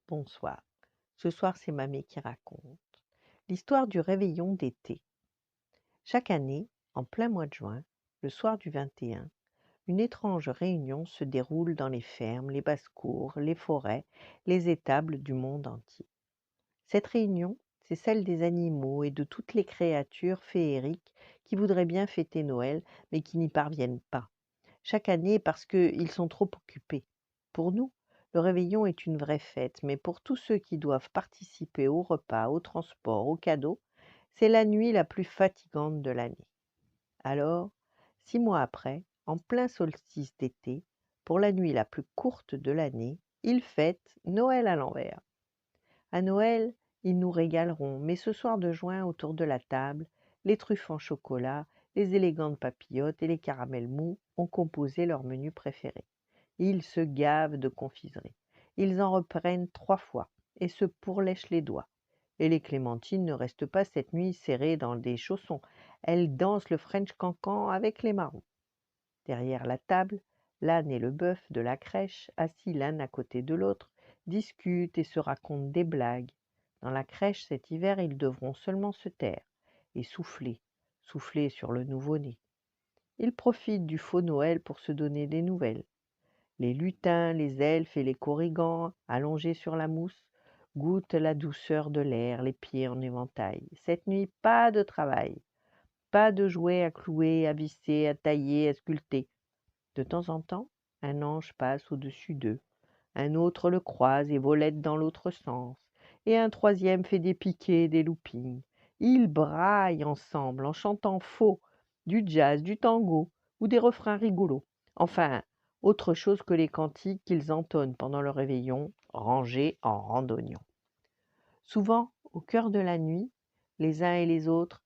Bonsoir. Ce soir, c'est Mamie qui raconte. L'histoire du réveillon d'été. Chaque année, en plein mois de juin, le soir du 21, une étrange réunion se déroule dans les fermes, les basses-cours, les forêts, les étables du monde entier. Cette réunion, c'est celle des animaux et de toutes les créatures féeriques qui voudraient bien fêter Noël, mais qui n'y parviennent pas. Chaque année parce qu'ils sont trop occupés. Pour nous, le réveillon est une vraie fête, mais pour tous ceux qui doivent participer au repas, au transport, aux cadeaux, c'est la nuit la plus fatigante de l'année. Alors, 6 mois après, en plein solstice d'été, pour la nuit la plus courte de l'année, ils fêtent Noël à l'envers. À Noël, ils nous régaleront, mais ce soir de juin, autour de la table, les truffes en chocolat, les élégantes papillotes et les caramels mous ont composé leur menu préféré. Ils se gavent de confiseries. Ils en reprennent 3 fois et se pourlèchent les doigts. Et les clémentines ne restent pas cette nuit serrées dans des chaussons. Elles dansent le French cancan avec les marrons. Derrière la table, l'âne et le bœuf de la crèche, assis l'un à côté de l'autre, discutent et se racontent des blagues. Dans la crèche cet hiver, ils devront seulement se taire et souffler sur le nouveau-né. Ils profitent du faux Noël pour se donner des nouvelles. Les lutins, les elfes et les korrigans, allongés sur la mousse, goûtent la douceur de l'air, les pieds en éventail. Cette nuit, pas de travail, pas de jouets à clouer, à visser, à tailler, à sculpter. De temps en temps, un ange passe au-dessus d'eux, un autre le croise et volette dans l'autre sens, et un troisième fait des piquets et des loopings. Ils braillent ensemble en chantant faux, du jazz, du tango ou des refrains rigolos. Enfin, autre chose que les cantiques qu'ils entonnent pendant le réveillon, rangés en randonnions. Souvent, au cœur de la nuit, les uns et les autres,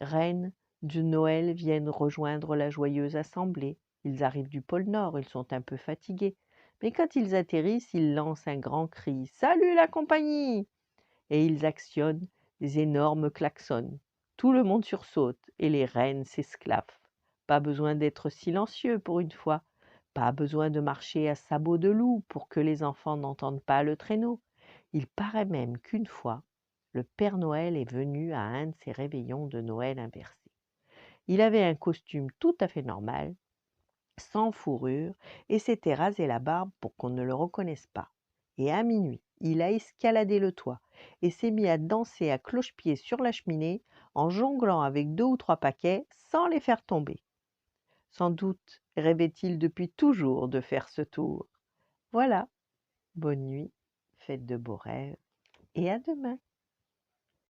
reines de Noël, viennent rejoindre la joyeuse assemblée. Ils arrivent du pôle Nord, ils sont un peu fatigués. Mais quand ils atterrissent, ils lancent un grand cri: «Salut la compagnie!» Et ils actionnent des énormes klaxons. Tout le monde sursaute et les reines s'esclaffent. Pas besoin d'être silencieux pour une fois. Pas besoin de marcher à sabots de loup pour que les enfants n'entendent pas le traîneau. Il paraît même qu'une fois, le Père Noël est venu à un de ces réveillons de Noël inversés. Il avait un costume tout à fait normal, sans fourrure, et s'était rasé la barbe pour qu'on ne le reconnaisse pas. Et à minuit, il a escaladé le toit et s'est mis à danser à cloche-pied sur la cheminée en jonglant avec 2 ou 3 paquets sans les faire tomber. Sans doute rêvait-il depuis toujours de faire ce tour. Voilà, bonne nuit, faites de beaux rêves et à demain.